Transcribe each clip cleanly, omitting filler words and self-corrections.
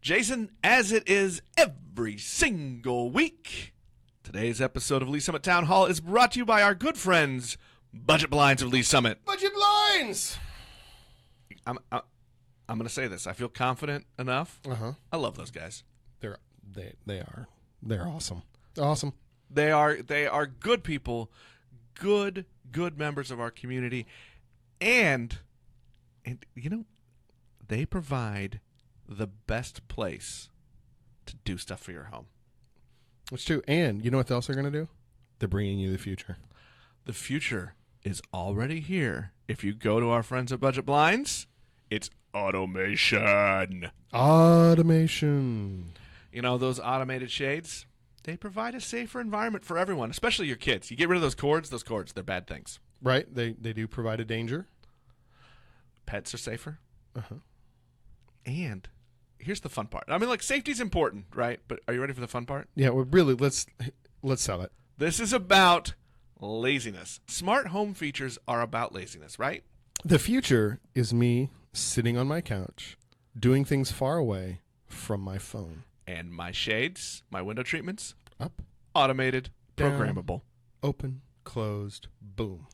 Jason, as it is every single week, today's episode of Lee Summit Town Hall is brought to you by our good friends, Budget Blinds of Lee Summit. Budget Blinds! I'm going to say this. I feel confident enough. I love those guys. They're awesome. Awesome. They are good people, good members of our community, and you know, they provide the best place to do stuff for your home. It's true. And you know what else they're going to do? They're bringing you the future. The future is already here. If you go to our friends at Budget Blinds, it's automation. Automation. You know, those automated shades, they provide a safer environment for everyone, especially your kids. You get rid of those cords, they're bad things. Right. They do provide a danger. Pets are safer. And here's the fun part. I mean, like, safety's important, right? But are you ready for the fun part? Yeah, well, really, let's sell it. This is about laziness. Smart home features are about laziness, right? The future is me sitting on my couch, doing things far away from my phone. And my shades, my window treatments, up, automated, down, programmable. Open, closed, boom.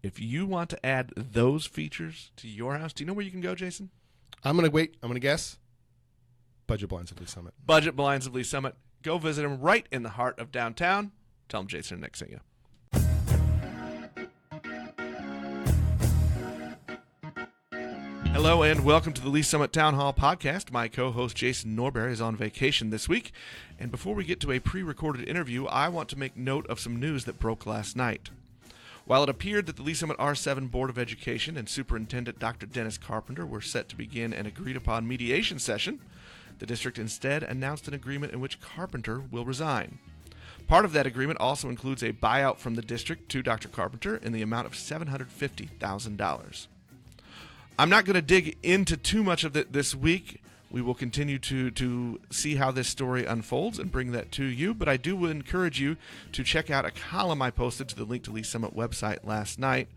If you want to add those features to your house, do you know where you can go, Jason? I'm going to guess. Budget Blinds of Lee Summit. Budget Blinds of Lee Summit. Go visit them right in the heart of downtown. Tell them Jason and Nick sent you. Hello and welcome to the Lee Summit Town Hall podcast. My co-host Jason Norberry is on vacation this week. And before we get to a pre-recorded interview, I want to make note of some news that broke last night. While it appeared that the Lee Summit R7 Board of Education and Superintendent Dr. Dennis Carpenter were set to begin an agreed-upon mediation session, the district instead announced an agreement in which Carpenter will resign. Part of that agreement also includes a buyout from the district to Dr. Carpenter in the amount of $750,000. I'm not going to dig into too much of it this week. We will continue to see how this story unfolds and bring that to you, but I do encourage you to check out a column I posted to the Link to Lee Summit website last night.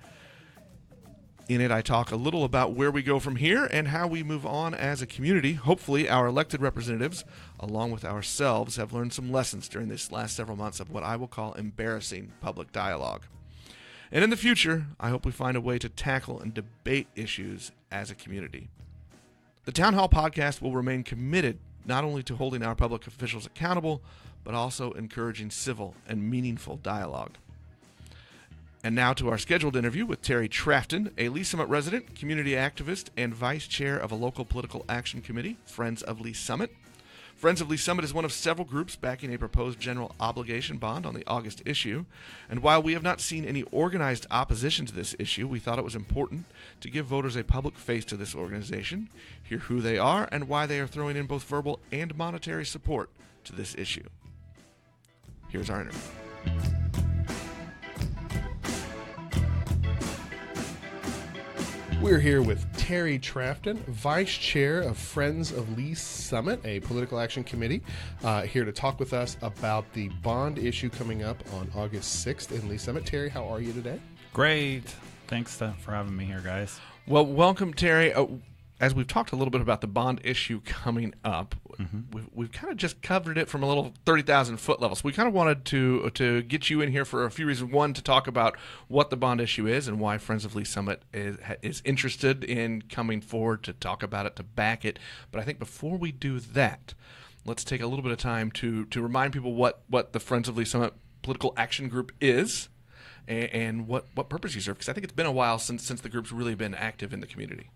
In it, I talk a little about where we go from here and how we move on as a community. Hopefully, our elected representatives, along with ourselves, have learned some lessons during this last several months of what I will call embarrassing public dialogue. And in the future, I hope we find a way to tackle and debate issues as a community. The Town Hall podcast will remain committed not only to holding our public officials accountable, but also encouraging civil and meaningful dialogue. And now to our scheduled interview with Terry Trafton, a Lee Summit resident, community activist, and vice chair of a local political action committee, Friends of Lee Summit. Friends of Lee Summit is one of several groups backing a proposed general obligation bond on the August issue. And while we have not seen any organized opposition to this issue, we thought it was important to give voters a public face to this organization, hear who they are, and why they are throwing in both verbal and monetary support to this issue. Here's our interview. We're here with Terry Trafton, Vice Chair of Friends of Lee Summit, a political action committee, here to talk with us about the bond issue coming up on August 6th in Lee Summit. Terry, how are you today? Great. Thanks for having me here, guys. Well, welcome, Terry. As we've talked a little bit about the bond issue coming up, we've kind of just covered it from a little 30,000-foot level. So we kind of wanted to get you in here for a few reasons. One, to talk about what the bond issue is and why Friends of Lee Summit is interested in coming forward to talk about it, to back it. But I think before we do that, let's take a little bit of time to remind people what the Friends of Lee Summit political action group is and what purpose you serve. Because I think it's been a while since the group's really been active in the community.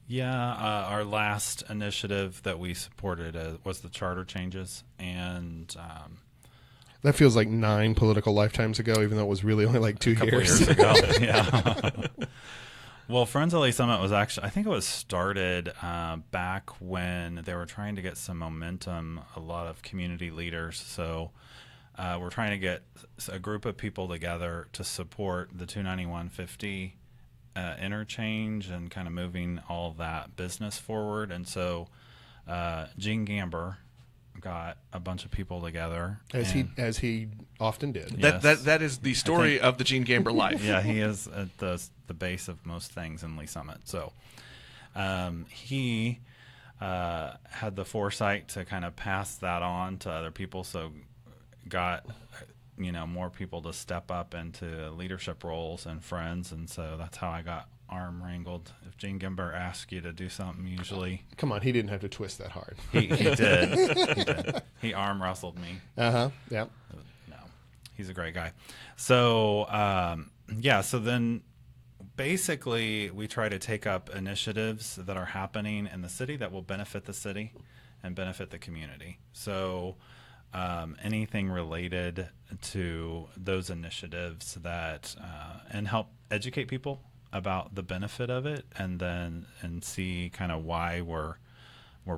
Yeah, our last initiative that we supported was the charter changes, and that feels like 9 political lifetimes ago, even though it was really only like 2 years ago. Yeah. Well, Friends of Lee Summit was actually, I think it was started back when they were trying to get some momentum, a lot of community leaders. So we're trying to get a group of people together to support the 29150 interchange and kind of moving all of that business forward. And so Gene Gamber got a bunch of people together, as he often did. Yes. That is the story of the Gene Gamber life. Yeah, he is at the base of most things in Lee Summit. So he had the foresight to kind of pass that on to other people, so got more people to step up into leadership roles and friends, and so that's how I got arm wrangled. If Gene Gimber asks you to do something, usually Come on, he didn't have to twist that hard. he did. He did. He arm wrestled me. Yeah. No, he's a great guy. So so then basically we try to take up initiatives that are happening in the city that will benefit the city and benefit the community. So anything related to those initiatives that and help educate people about the benefit of it, and see kind of why we're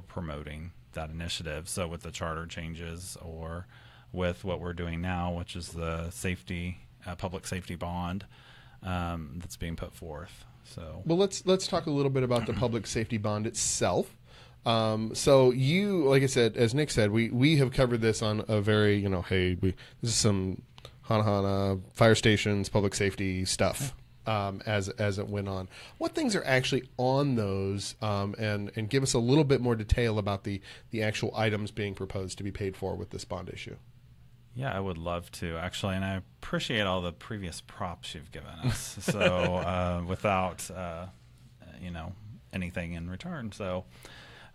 promoting that initiative. So with the charter changes, or with what we're doing now, which is the public safety bond that's being put forth. So well, let's talk a little bit about the public safety bond itself. So you, like I said, as Nick said, we have covered this on a very, this is some Hana fire stations, public safety stuff, as it went on. What things are actually on those, and give us a little bit more detail about the actual items being proposed to be paid for with this bond issue. Yeah, I would love to, actually, and I appreciate all the previous props you've given us. So without, anything in return. So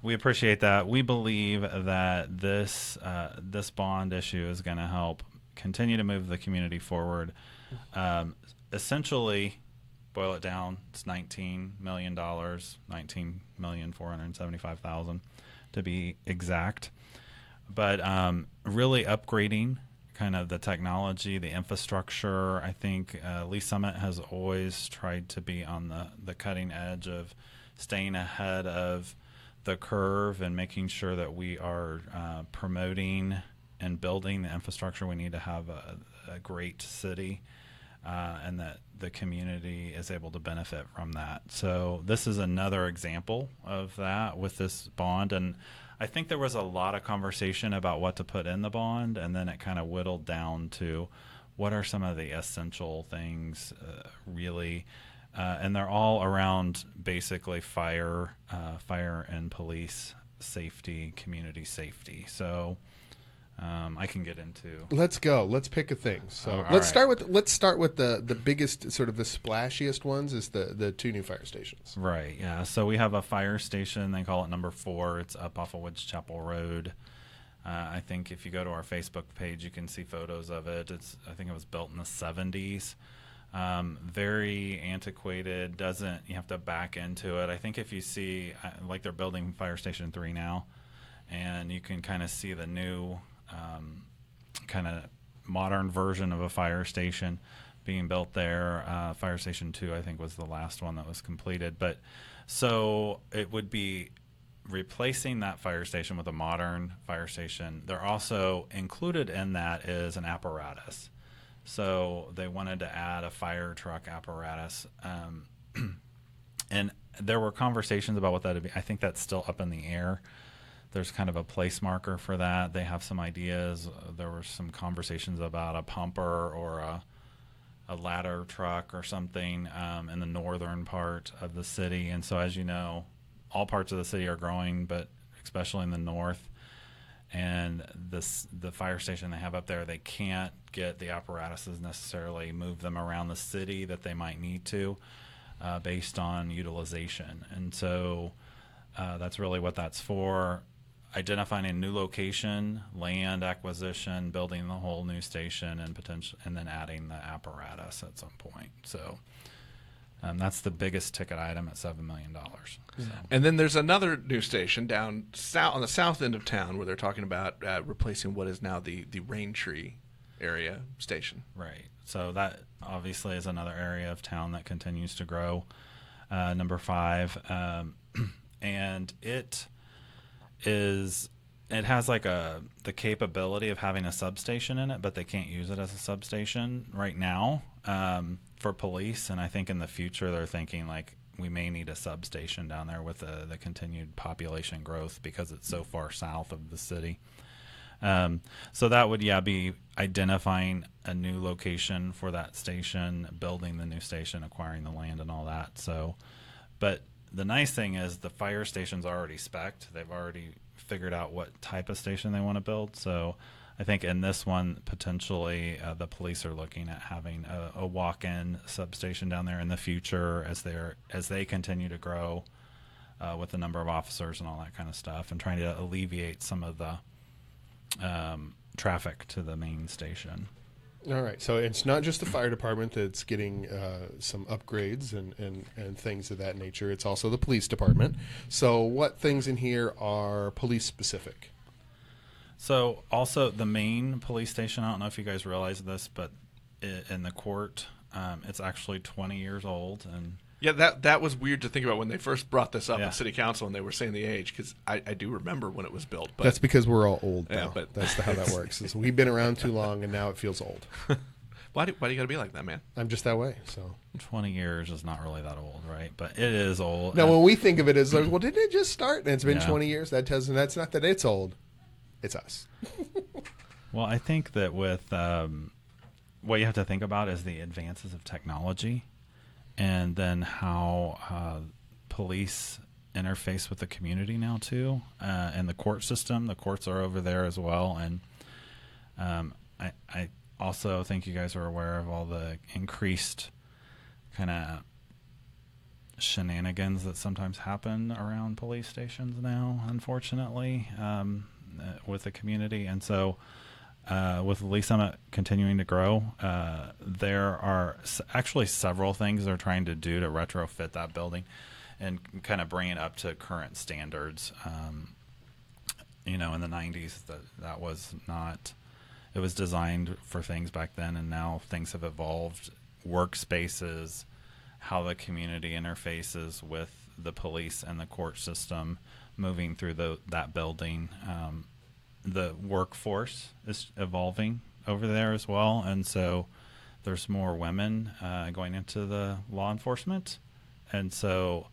we appreciate that. We believe that this bond issue is going to help continue to move the community forward. Essentially, boil it down, it's $19 million, $19,475,000 to be exact. But really upgrading kind of the technology, the infrastructure. I think Lee Summit has always tried to be on the cutting edge of staying ahead of the curve and making sure that we are promoting and building the infrastructure we need to have a great city, and that the community is able to benefit from that. So this is another example of that with this bond. And I think there was a lot of conversation about what to put in the bond, and then it kind of whittled down to what are some of the essential things really. And they're all around basically fire and police safety, community safety. So I can get into. Let's go. Let's pick a thing. So Let's start with the biggest, sort of the splashiest ones, is the two new fire stations. Right. Yeah. So we have a fire station. They call it number 4. It's up off of Woods Chapel Road. I think if you go to our Facebook page, you can see photos of it. I think it was built in the 70s. Very antiquated. You have to back into it. I think if you see, like, they're building Fire Station 3 now, and you can kind of see the new kind of modern version of a fire station being built there. Fire Station 2, I think, was the last one that was completed. But so it would be replacing that fire station with a modern fire station. They're also included in that is an apparatus. So they wanted to add a fire truck apparatus. And there were conversations about what that would be. I think that's still up in the air. There's kind of a place marker for that. They have some ideas. There were some conversations about a pumper or a ladder truck or something in the northern part of the city. And so, as you know, all parts of the city are growing, but especially in the north. And the fire station they have up there, they can't get the apparatuses necessarily, move them around the city that they might need to based on utilization. And so that's really what that's for. Identifying a new location, land acquisition, building the whole new station, and then adding the apparatus at some point. So that's the biggest ticket item at $7 million. So. And then there's another new station down south on the south end of town where they're talking about replacing what is now the Raintree area station. Right. So that obviously is another area of town that continues to grow. Number 5, and it has like the capability of having a substation in it, but they can't use it as a substation right now for police. And I think in the future they're thinking like we may need a substation down there with the continued population growth because it's so far south of the city. So that would be identifying a new location for that station, building the new station, acquiring the land and all that. So, but the nice thing is the fire station's already spec'd. They've already figured out what type of station they want to build. So I think in this one, potentially the police are looking at having a walk-in substation down there in the future as they continue to grow with the number of officers and all that kind of stuff, and trying to alleviate some of the traffic to the main station. All right, so it's not just the fire department that's getting some upgrades and things of that nature. It's also the police department. So what things in here are police specific? So also the main police station, I don't know if you guys realize this, but in the court, it's actually 20 years old. And yeah, that was weird to think about when they first brought this up Yeah. at city council and they were saying the age, because I do remember when it was built. But That's because we're all old Yeah, now. but- That's how that works. Is we've been around too long, and now it feels old. why do you got to be like that, man? I'm just that way. So 20 years is not really that old, right? But it is old. now, And- when we think of it as like, well, didn't it just start? And it's been Yeah. 20 years. That's not that it's old. It's us. Well, I think that with what you have to think about is the advances of technology, and then how police interface with the community now too, and the court system. The courts are over there as well, and I also think you guys are aware of all the increased kind of shenanigans that sometimes happen around police stations now, unfortunately, with the community. And so with Lee Summit continuing to grow, there are actually several things they're trying to do to retrofit that building and kind of bring it up to current standards. In the 90s, that was not... It was designed for things back then, and now things have evolved. Workspaces, how the community interfaces with the police and the court system, moving through that building. The workforce is evolving over there as well, and so there's more women going into the law enforcement. And so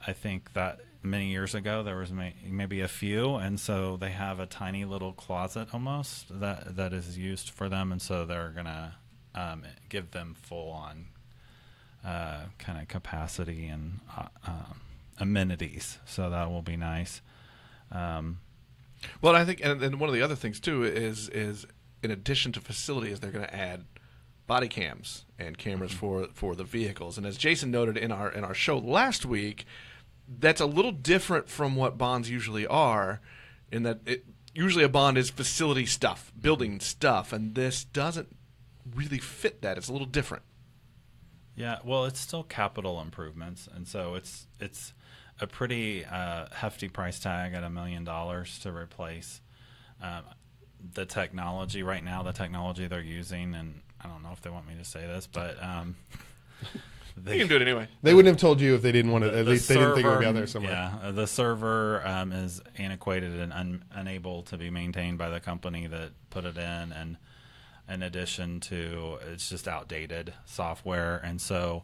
I think that many years ago there was maybe a few, and so they have a tiny little closet almost that is used for them, and so they're gonna give them full on kind of capacity and amenities, so that will be nice. Well, I think, and one of the other things too is in addition to facilities, they're going to add body cams and cameras for the vehicles. And as Jason noted in our show last week, that's a little different from what bonds usually are, in that usually a bond is facility stuff, building stuff, and this doesn't really fit that. It's a little different. Yeah, well, it's still capital improvements, and so it's a pretty hefty price tag at $1 million to replace the technology. Right now, the technology they're using, and I don't know if they want me to say this, but You can do it anyway. They wouldn't have told you if they didn't want to. At least they didn't think it would be out there somewhere. Yeah, the server is antiquated and unable to be maintained by the company that put it in, and in addition to it's just outdated software, and so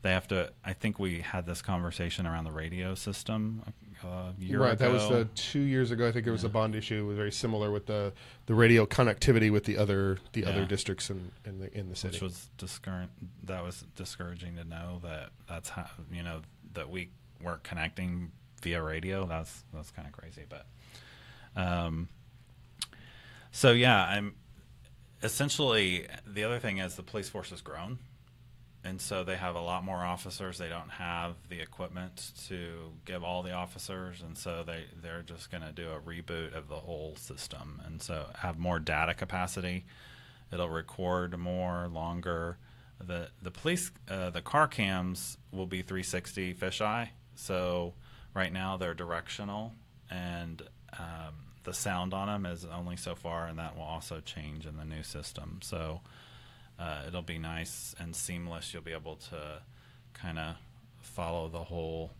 they have to. I think we had this conversation around the radio system a year Right, ago. that was 2 years ago. I think there was a bond issue. It was very similar with the radio connectivity with the other districts in the city. Which was that was discouraging to know that's how that we weren't connecting via radio. That's kind of crazy, but so yeah, I'm essentially the other thing is the police force has grown. And so they have a lot more officers. They don't have the equipment to give all the officers, and so they're just going to do a reboot of the whole system, and so have more data capacity. It'll record more, longer. The police, the car cams will be 360 fisheye. So right now they're directional, and the sound on them is only so far, and that will also change in the new system. So. It'll be nice and seamless. You'll be able to kind of follow the whole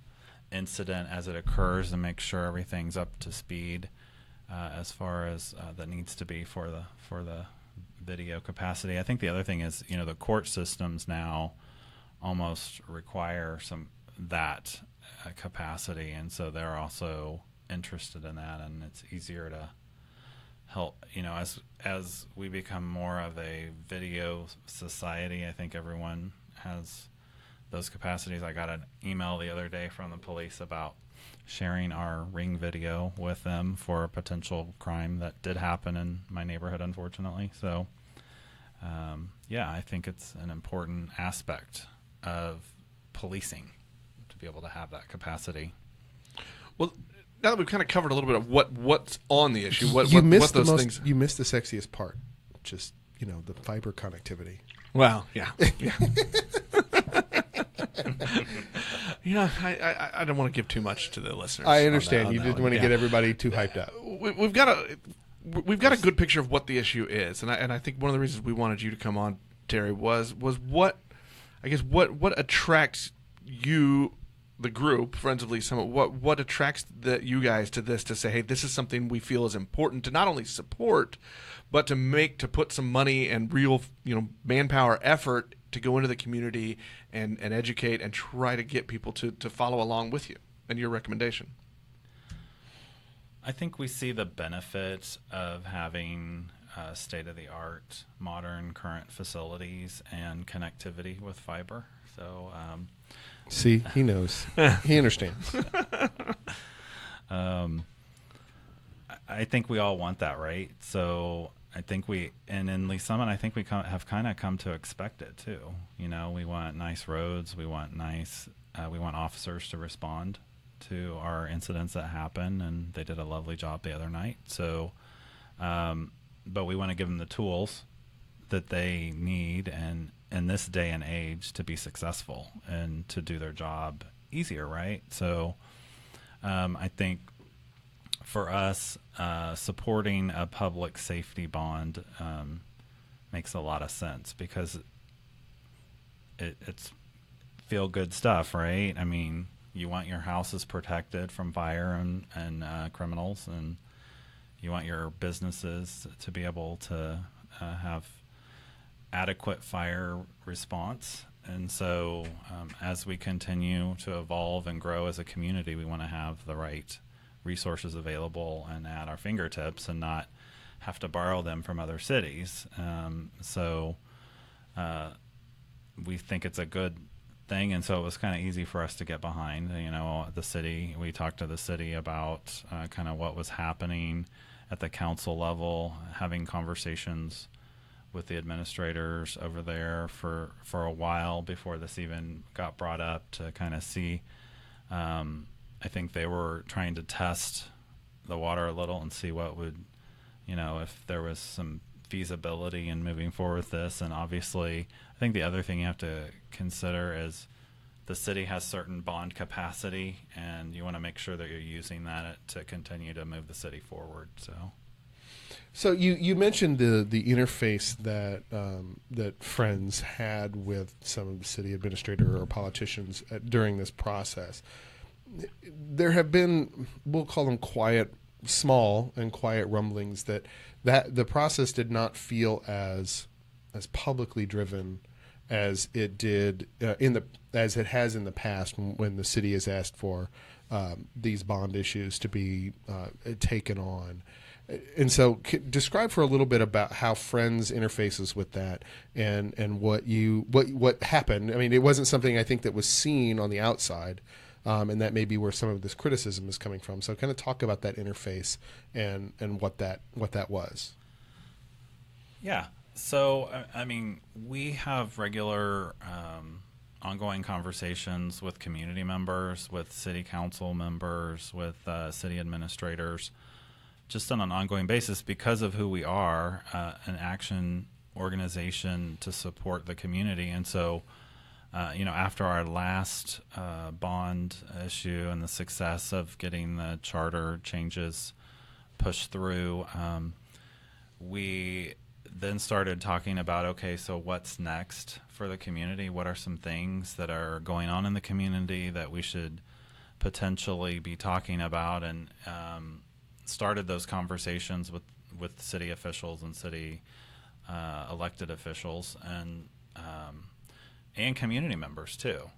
incident as it occurs and make sure everything's up to speed as far as that needs to be for the video capacity. I think the other thing is, the court systems now almost require that capacity, and so they're also interested in that, and it's easier to help, as we become more of a video society. I think everyone has those capacities. I got an email the other day from the police about sharing our ring video with them for a potential crime that did happen in my neighborhood, unfortunately. So, I think it's an important aspect of policing to be able to have that capacity. Well, now that we've kind of covered a little bit of what's on the issue, what you missed those the most, things. You missed the sexiest part, just the fiber connectivity. Well, yeah. I don't want to give too much to the listeners. I understand. on You that didn't one. want to get everybody too hyped up. We've got a good picture of what the issue is, and I think one of the reasons we wanted you to come on, Terry, was what attracts you, the group Friends of Lee Summit. What attracts you guys to this, to say, hey, this is something we feel is important to not only support, but to put some money and real manpower effort to go into the community and educate and try to get people to follow along with you and your recommendation. I think we see the benefit of having state-of-the-art, modern, current facilities and connectivity with fiber. So, see, he knows. He understands. I think we all want that, right? So I think in Lee Summit, I think we have kind of come to expect it too. We want nice roads. We want we want officers to respond to our incidents that happen, and they did a lovely job the other night. So, but we want to give them the tools that they need, and in this day and age, to be successful and to do their job easier, right? So, I think for us, supporting a public safety bond makes a lot of sense, because it's feel-good stuff, right? I mean, you want your houses protected from fire and criminals, and you want your businesses to be able to have adequate fire response. And so as we continue to evolve and grow as a community, we want to have the right resources available and at our fingertips, and not have to borrow them from other cities. We think it's a good thing, and so it was kind of easy for us to get behind. The city, we talked to the city about kind of what was happening at the council level, having conversations with the administrators over there for a while before this even got brought up, to kind of see. I think they were trying to test the water a little and see what would, if there was some feasibility in moving forward with this. And obviously, I think the other thing you have to consider is the city has certain bond capacity, and you want to make sure that you're using that to continue to move the city forward. So you mentioned the interface that Friends had with some of the city administrator or politicians during this process. There have been, we'll call them small and quiet rumblings that the process did not feel as publicly driven as it did as it has in the past, when the city has asked for these bond issues to be taken on. And so describe for a little bit about how Friends interfaces with that, and what happened. I mean, it wasn't something I think that was seen on the outside. And that may be where some of this criticism is coming from. So kind of talk about that interface and what that was. Yeah. So, I mean, we have regular ongoing conversations with community members, with city council members, with city administrators, just on an ongoing basis, because of who we are, an action organization to support the community. And so, after our last bond issue and the success of getting the charter changes pushed through, we then started talking about, okay, so what's next for the community? What are some things that are going on in the community that we should potentially be talking about? And started those conversations with city officials and city elected officials, and community members too,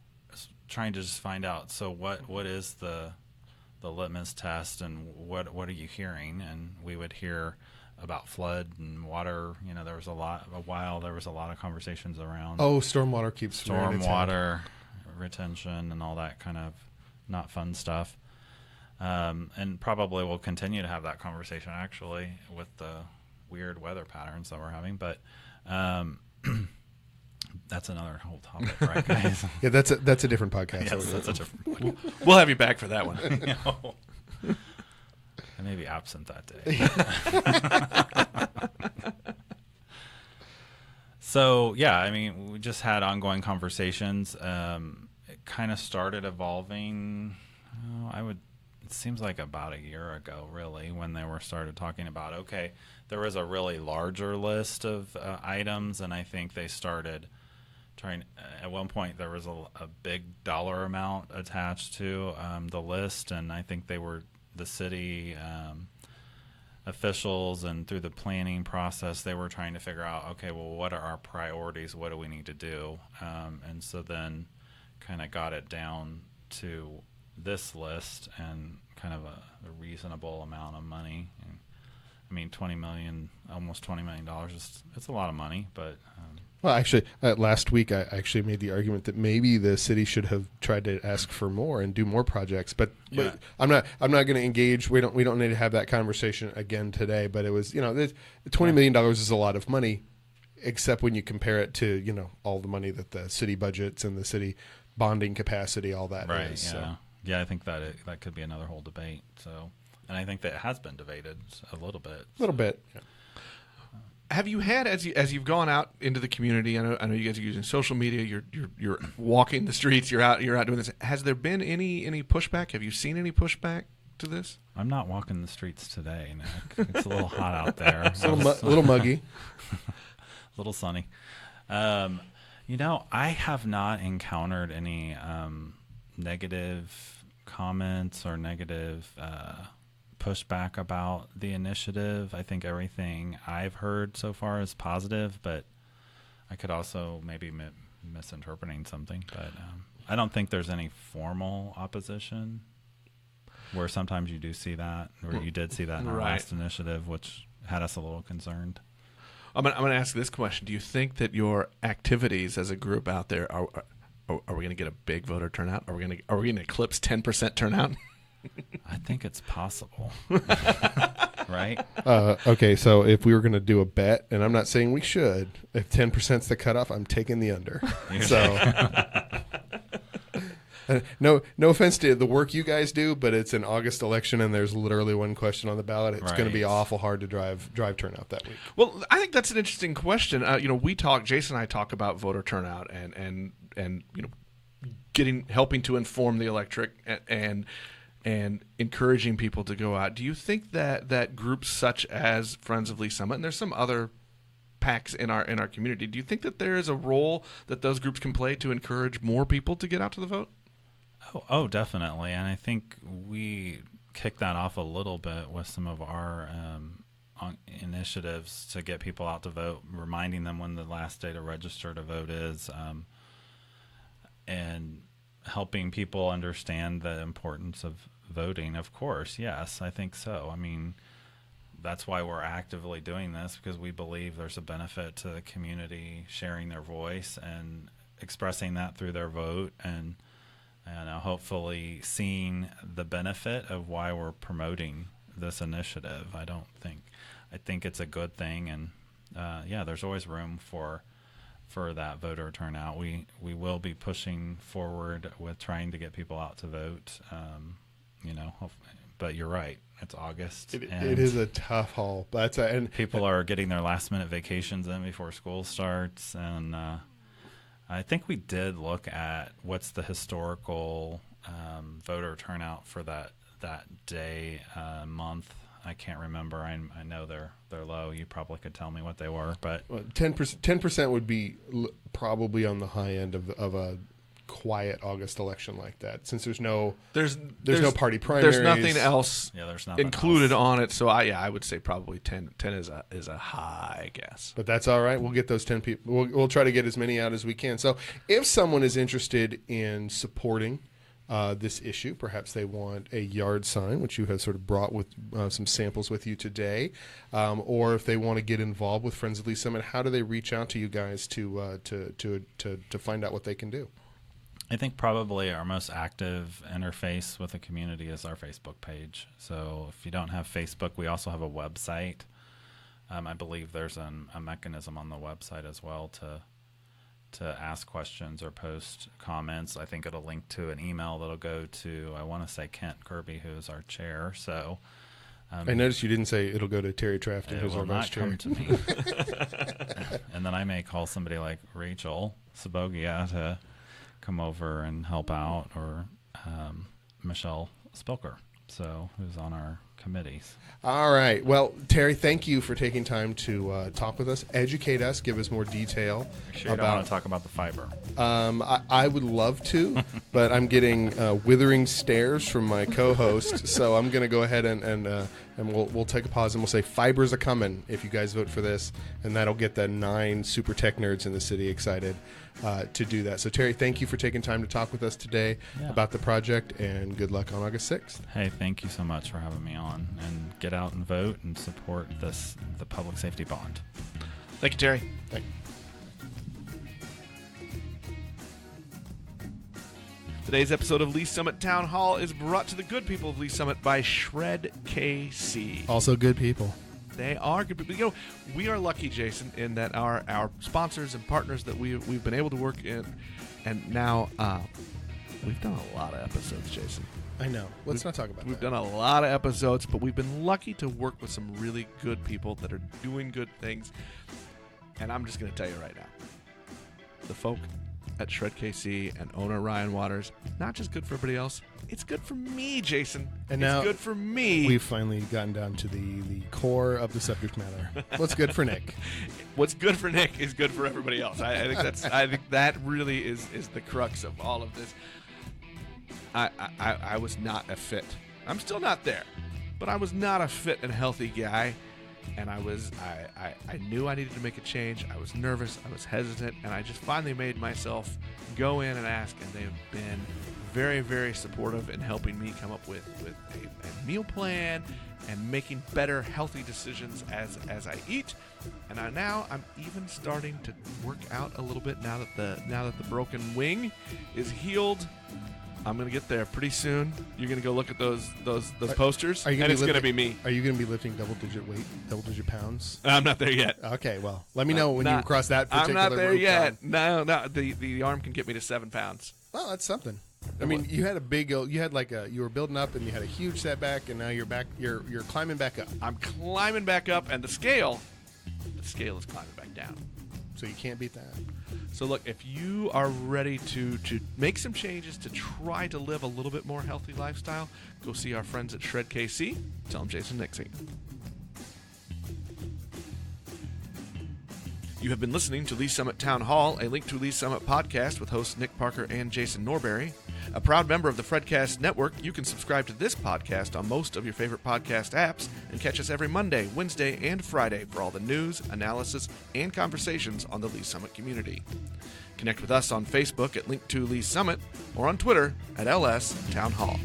trying to just find out, so what is the litmus test, and what are you hearing? And we would hear about flood and water. There was a lot of conversations around stormwater keeps stormwater retention and all that kind of not fun stuff. And probably we'll continue to have that conversation actually with the weird weather patterns that we're having. But that's another whole topic, right, guys? Yeah, that's a different podcast. Yes, that's a different podcast. We'll have you back for that one. I may be absent that day. So, yeah, I mean, we just had ongoing conversations. It kind of started evolving, it seems like about a year ago, really, when they were started talking about, okay, there was a really larger list of items, and I think they started trying, at one point there was a big dollar amount attached to the list, and I think the city officials and through the planning process, they were trying to figure out, okay, well, what are our priorities? What do we need to do? And so then kind of got it down to this list and kind of a reasonable amount of money. And, I mean, almost $20 million, it's a lot of money, but... Well, actually, last week I actually made the argument that maybe the city should have tried to ask for more and do more projects. But I'm not going to engage. We don't need to have that conversation again today. But it was, $20 million is a lot of money, except when you compare it to all the money that the city budgets and the city bonding capacity, all that right, is. Yeah, so. Yeah, I think that could be another whole debate. So, and I think that it has been debated a little bit. A little bit. Yeah. Have you had, as you've gone out into the community? I know you guys are using social media. You're walking the streets. You're out doing this. Has there been any pushback? Have you seen any pushback to this? I'm not walking the streets today, Nick. It's a little hot out there. It's a little muggy, a little sunny. I have not encountered any negative comments or negative pushback about the initiative. I think everything I've heard so far is positive, but I could also maybe misinterpreting something. But I don't think there's any formal opposition, where sometimes you do see that, or you did see that in our last initiative, which had us a little concerned. I'm going to ask this question. Do you think that your activities as a group out there are we going to get a big voter turnout? Are we going to eclipse 10% turnout? I think it's possible. Right? Okay, so if we were going to do a bet, and I'm not saying we should, if 10% is the cutoff, I'm taking the under. No offense to the work you guys do, but it's an August election, and there's literally one question on the ballot. It's going to be awful hard to drive turnout that week. Well, I think that's an interesting question. Jason and I talk about voter turnout and helping to inform the electorate and encouraging people to go out. Do you think that groups such as Friends of Lee Summit, and there's some other PACs in our community, do you think that there is a role that those groups can play to encourage more people to get out to the vote? Oh, definitely. And I think we kicked that off a little bit with some of our initiatives to get people out to vote, reminding them when the last day to register to vote is, and helping people understand the importance of voting. Of course, yes, I think so. I mean, that's why we're actively doing this, because we believe there's a benefit to the community sharing their voice and expressing that through their vote, and hopefully seeing the benefit of why we're promoting this initiative. I think it's a good thing, and there's always room for that voter turnout. We will be pushing forward with trying to get people out to vote. But you're right. It's August. It is a tough haul. And people are getting their last minute vacations in before school starts, and I think we did look at what's the historical voter turnout for that day, month. I can't remember. I know they're low. You probably could tell me what they were, but 10% would be probably on the high end of a quiet August election like that, since there's no party primaries. There's nothing else there's nothing included else on it. So I would say probably 10 is a high guess. But that's all right. We'll get those 10 people. We'll try to get as many out as we can. So if someone is interested in supporting this issue, perhaps they want a yard sign, which you have sort of brought with some samples with you today, or if they want to get involved with Friends of Lee Summit, how do they reach out to you guys to find out what they can do? I think probably our most active interface with the community is our Facebook page. So if you don't have Facebook, we also have a website. I believe there's a mechanism on the website as well to ask questions or post comments. I think it'll link to an email that'll go to, I want to say, Kent Kirby, who's our chair. So I noticed you didn't say it'll go to Terry Trafton, who's our vice chair. It will not come to me. And then I may call somebody like Rachel Sabogia to come over and help out, or Michelle Spilker, who's on our committees. All right. Well, Terry, thank you for taking time to talk with us, educate us, give us more detail. Sure, I want to talk about the fiber. I would love to, but I'm getting withering stares from my co-host, so I'm going to go ahead and we'll take a pause and we'll say fibers are coming if you guys vote for this, and that'll get the 9 super tech nerds in the city excited to do that. So, Terry, thank you for taking time to talk with us today about the project, and good luck on August 6th. Hey, thank you so much for having me on, and get out and vote and support the public safety bond. Thank you, Terry. Thank you. Today's episode of Lee Summit Town Hall is brought to the good people of Lee Summit by Shred KC. Also good people. They are good people. You know, we are lucky, Jason, in that our sponsors and partners that we've been able to work in, and now we've done a lot of episodes, Jason. I know. Let's not talk about that. We've done a lot of episodes, but we've been lucky to work with some really good people that are doing good things. And I'm just going to tell you right now, the folk at Shred KC and owner Ryan Waters, not just good for everybody else, it's good for me, Jason. And it's now good for me. We've finally gotten down to the core of the subject matter. What's good for Nick? What's good for Nick is good for everybody else. I think that really is the crux of all of this. I was not a fit. I'm still not there, but I was not a fit and healthy guy, and I knew I needed to make a change. I was nervous, I was hesitant, and I just finally made myself go in and ask, and they have been very, very supportive in helping me come up with a meal plan and making better, healthy decisions as I eat. And I'm even starting to work out a little bit now that the broken wing is healed. I'm gonna get there pretty soon. You're gonna go look at those posters, and it's gonna be me. Are you gonna be lifting double-digit pounds? I'm not there yet. Okay, well, let me know when you cross that particular I'm not there yet. Down. No. The arm can get me to 7 pounds. Well, that's something. I mean, you had you were building up, and you had a huge setback, and now you're back. You're climbing back up. I'm climbing back up, and the scale is climbing back down. So you can't beat that. So look, if you are ready to make some changes to try to live a little bit more healthy lifestyle, go see our friends at Shred KC. Tell them Jason Nixie. You have been listening to Lee Summit Town Hall, a Link to Lee Summit podcast with hosts Nick Parker and Jason Norberry. A proud member of the Fredcast Network, you can subscribe to this podcast on most of your favorite podcast apps and catch us every Monday, Wednesday, and Friday for all the news, analysis, and conversations on the Lee Summit community. Connect with us on Facebook at Link to Lee Summit or on Twitter at LS Town Hall.